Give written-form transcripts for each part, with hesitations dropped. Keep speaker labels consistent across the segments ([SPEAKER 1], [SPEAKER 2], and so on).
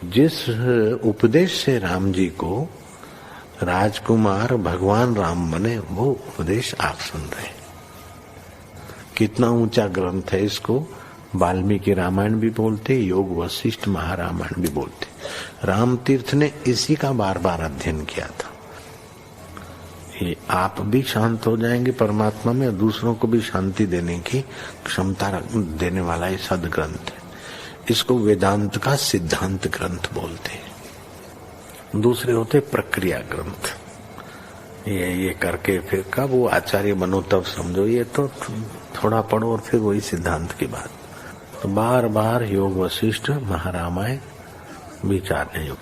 [SPEAKER 1] जिस उपदेश से राम जी को राजकुमार भगवान राम बने, वो उपदेश आप सुन रहे हैं। कितना ऊंचा ग्रंथ है। इसको वाल्मीकि रामायण भी बोलते, योग वशिष्ठ महारामायण भी बोलते। राम तीर्थ ने इसी का बार बार अध्ययन किया था। ये आप भी शांत हो जाएंगे परमात्मा में, और दूसरों को भी शांति देने की क्षमता देने वाला ये सदग्रंथ है। इसको वेदांत का सिद्धांत ग्रंथ बोलते हैं। दूसरे होते प्रक्रिया ग्रंथ। ये करके फिर कब वो आचार्य बनो तब समझो। ये तो थोड़ा पढ़ो और फिर वही सिद्धांत की बात। तो बार बार योग वशिष्ठ महारामायण विचारने योग।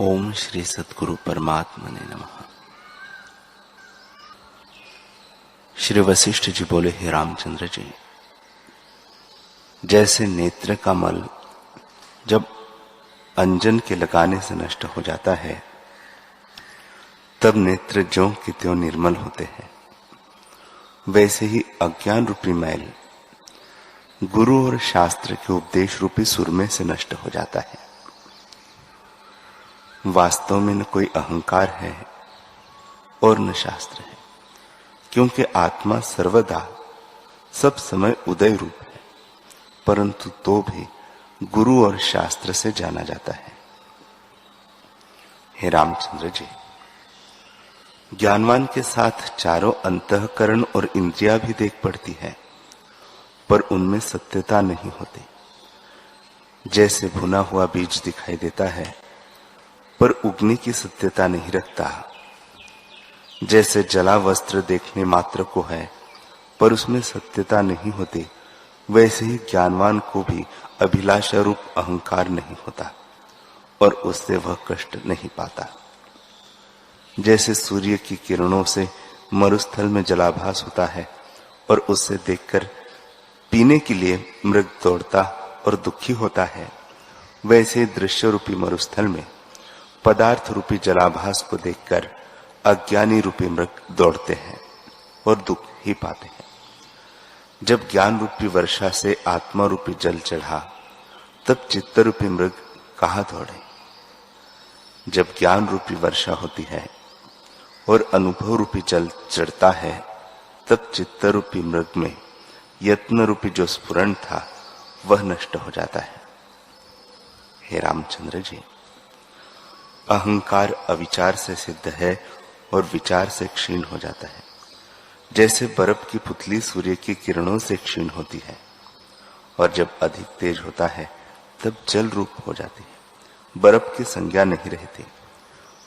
[SPEAKER 2] ओम श्री सद्गुरु परमात्मने नमः। श्री वशिष्ठ जी बोले, हे रामचंद्र जी, जैसे नेत्र का मल जब अंजन के लगाने से नष्ट हो जाता है, तब नेत्र ज्यों कि त्यों निर्मल होते हैं, वैसे ही अज्ञान रूपी मैल गुरु और शास्त्र के उपदेश रूपी सुरमे से नष्ट हो जाता है। वास्तव में न कोई अहंकार है और न शास्त्र है, क्योंकि आत्मा सर्वदा सब समय उदय रूप है, परंतु तो भी गुरु और शास्त्र से जाना जाता है। हे रामचंद्र जी, ज्ञानवान के साथ चारों अंतःकरण और इंद्रियां भी देख पड़ती है, पर उनमें सत्यता नहीं होती। जैसे भुना हुआ बीज दिखाई देता है, पर उगने की सत्यता नहीं रखता। जैसे जला वस्त्र देखने मात्र को है, पर उसमें सत्यता नहीं होती, वैसे ही ज्ञानवान को भी अभिलाषा रूप अहंकार नहीं होता और उससे वह कष्ट नहीं पाता। जैसे सूर्य की किरणों से मरुस्थल में जलाभास होता है और उससे देखकर पीने के लिए मृग दौड़ता और दुखी होता है, वैसे दृश्य रूपी मरुस्थल में पदार्थ रूपी जलाभास को देखकर अज्ञानी रूपी मृग दौड़ते हैं और दुख ही पाते हैं। जब ज्ञान रूपी वर्षा से आत्मा रूपी जल चढ़ा, तब चित्त रूपी मृग कहाँ दौड़े। जब ज्ञान रूपी वर्षा होती है और अनुभव रूपी जल चढ़ता है, तब चित्त रूपी मृग में यत्न रूपी जो स्फुरण था वह नष्ट हो जाता है। हे रामचंद्र जी, अहंकार अविचार से सिद्ध है और विचार से क्षीण हो जाता है। जैसे बर्फ की पुतली सूर्य की किरणों से क्षीण होती है और जब अधिक तेज होता है तब जल रूप हो जाती है, बर्फ की संज्ञा नहीं रहती,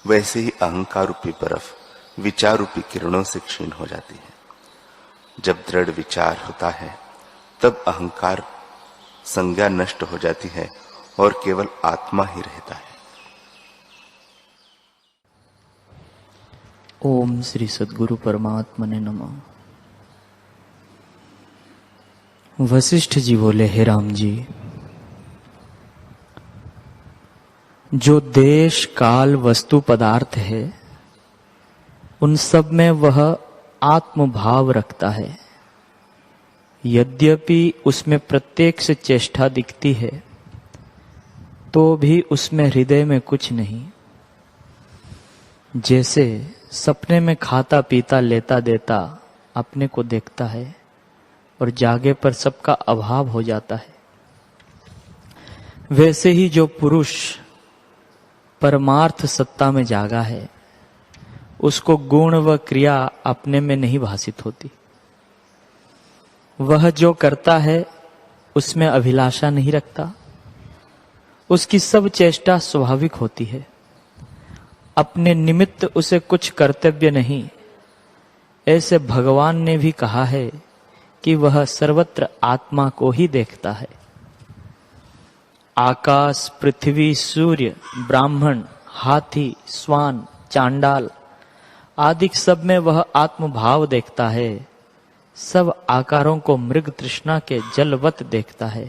[SPEAKER 2] वैसे ही अहंकार रूपी बर्फ विचार रूपी किरणों से क्षीण हो जाती है। जब दृढ़ विचार होता है तब अहंकार संज्ञा नष्ट हो जाती है और केवल आत्मा ही रहता है।
[SPEAKER 3] ओम श्री सद्गुरु परमात्मने नमः। वशिष्ठ जी बोले, हे राम जी, जो देश काल वस्तु पदार्थ है, उन सब में वह आत्म भाव रखता है। यद्यपि उसमें प्रत्येक से चेष्टा दिखती है, तो भी उसमें हृदय में कुछ नहीं। जैसे सपने में खाता पीता लेता देता अपने को देखता है और जागे पर सबका अभाव हो जाता है, वैसे ही जो पुरुष परमार्थ सत्ता में जागा है, उसको गुण व क्रिया अपने में नहीं भासित होती। वह जो करता है उसमें अभिलाषा नहीं रखता, उसकी सब चेष्टा स्वाभाविक होती है। अपने निमित्त उसे कुछ कर्तव्य नहीं। ऐसे भगवान ने भी कहा है कि वह सर्वत्र आत्मा को ही देखता है। आकाश, पृथ्वी, सूर्य, ब्राह्मण, हाथी, स्वान, चांडाल आदि सब में वह आत्मभाव देखता है। सब आकारों को मृग तृष्णा के जलवत देखता है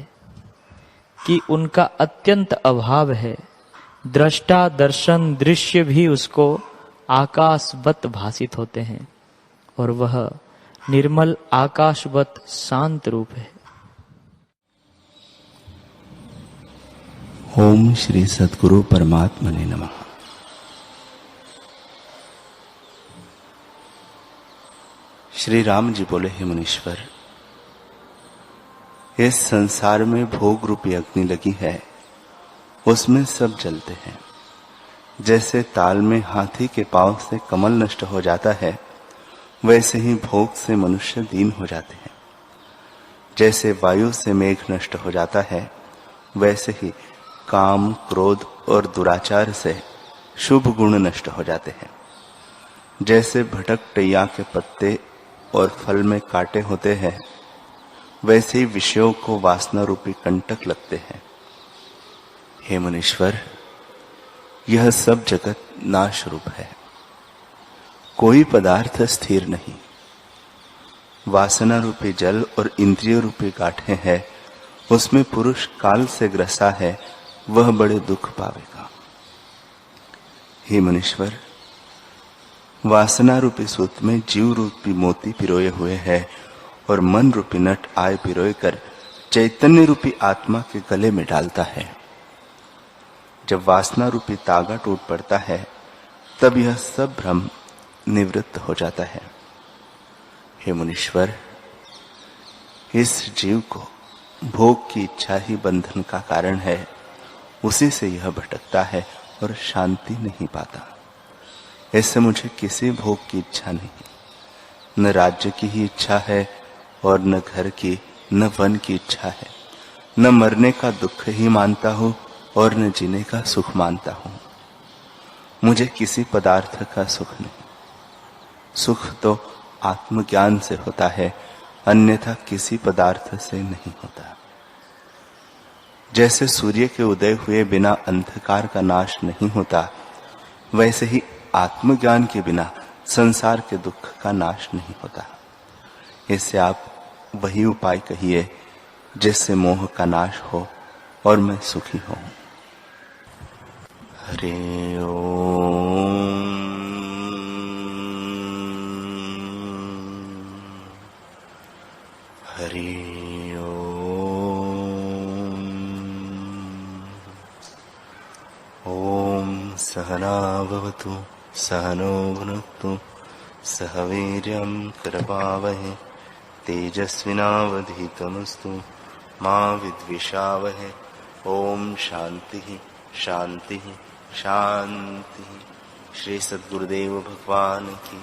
[SPEAKER 3] कि उनका अत्यंत अभाव है। दृष्टा दर्शन दृश्य भी उसको आकाशवत भासित होते हैं और वह निर्मल आकाशवत शांत रूप है।
[SPEAKER 2] ओम श्री सद्गुरु परमात्मने नमः। श्री राम जी बोले, हे मुनीश्वर, इस संसार में भोग रूपी अग्नि लगी है, उसमें सब जलते हैं। जैसे ताल में हाथी के पांव से कमल नष्ट हो जाता है, वैसे ही भोग से मनुष्य दीन हो जाते हैं। जैसे वायु से मेघ नष्ट हो जाता है, वैसे ही काम, क्रोध और दुराचार से शुभ गुण नष्ट हो जाते हैं। जैसे भटकटैया के पत्ते और फल में कांटे होते हैं, वैसे ही विषयों को वासना रूपी कंटक लगते हैं। हे मुनीश्वर, यह सब जगत नाश रूप है, कोई पदार्थ स्थिर नहीं। वासना रूपी जल और इंद्रिय रूपी गांठें हैं, उसमें पुरुष काल से ग्रसा है, वह बड़े दुख पावेगा। हे मुनीश्वर, वासना रूपी सूत में जीव रूपी मोती पिरोए हुए हैं और मन रूपी नट आय पिरोए कर चैतन्य रूपी आत्मा के गले में डालता है। जब वासना रूपी तागा टूट पड़ता है, तब यह सब भ्रम निवृत्त हो जाता है। हे मुनीश्वर, इस जीव को भोग की इच्छा ही बंधन का कारण है, उसी से यह भटकता है और शांति नहीं पाता। ऐसे मुझे किसी भोग की इच्छा नहीं, न राज्य की ही इच्छा है और न घर की, न वन की इच्छा है। न मरने का दुख ही मानता हूं और न जीने का सुख मानता हूं। मुझे किसी पदार्थ का सुख नहीं। सुख तो आत्मज्ञान से होता है, अन्यथा किसी पदार्थ से नहीं होता। जैसे सूर्य के उदय हुए बिना अंधकार का नाश नहीं होता, वैसे ही आत्मज्ञान के बिना संसार के दुख का नाश नहीं होता। इससे आप वही उपाय कहिए जिससे मोह का नाश हो और मैं सुखी हूं। हरे ओम। हरि ओम। सहना भवतु सहनो भुनक्तु सह वीर्यं करवावहै तेजस्विनावधीतमस्तु मा विद्विषावहै। ओम शांति शांति शांति। श्री सद्गुरुदेव भगवान की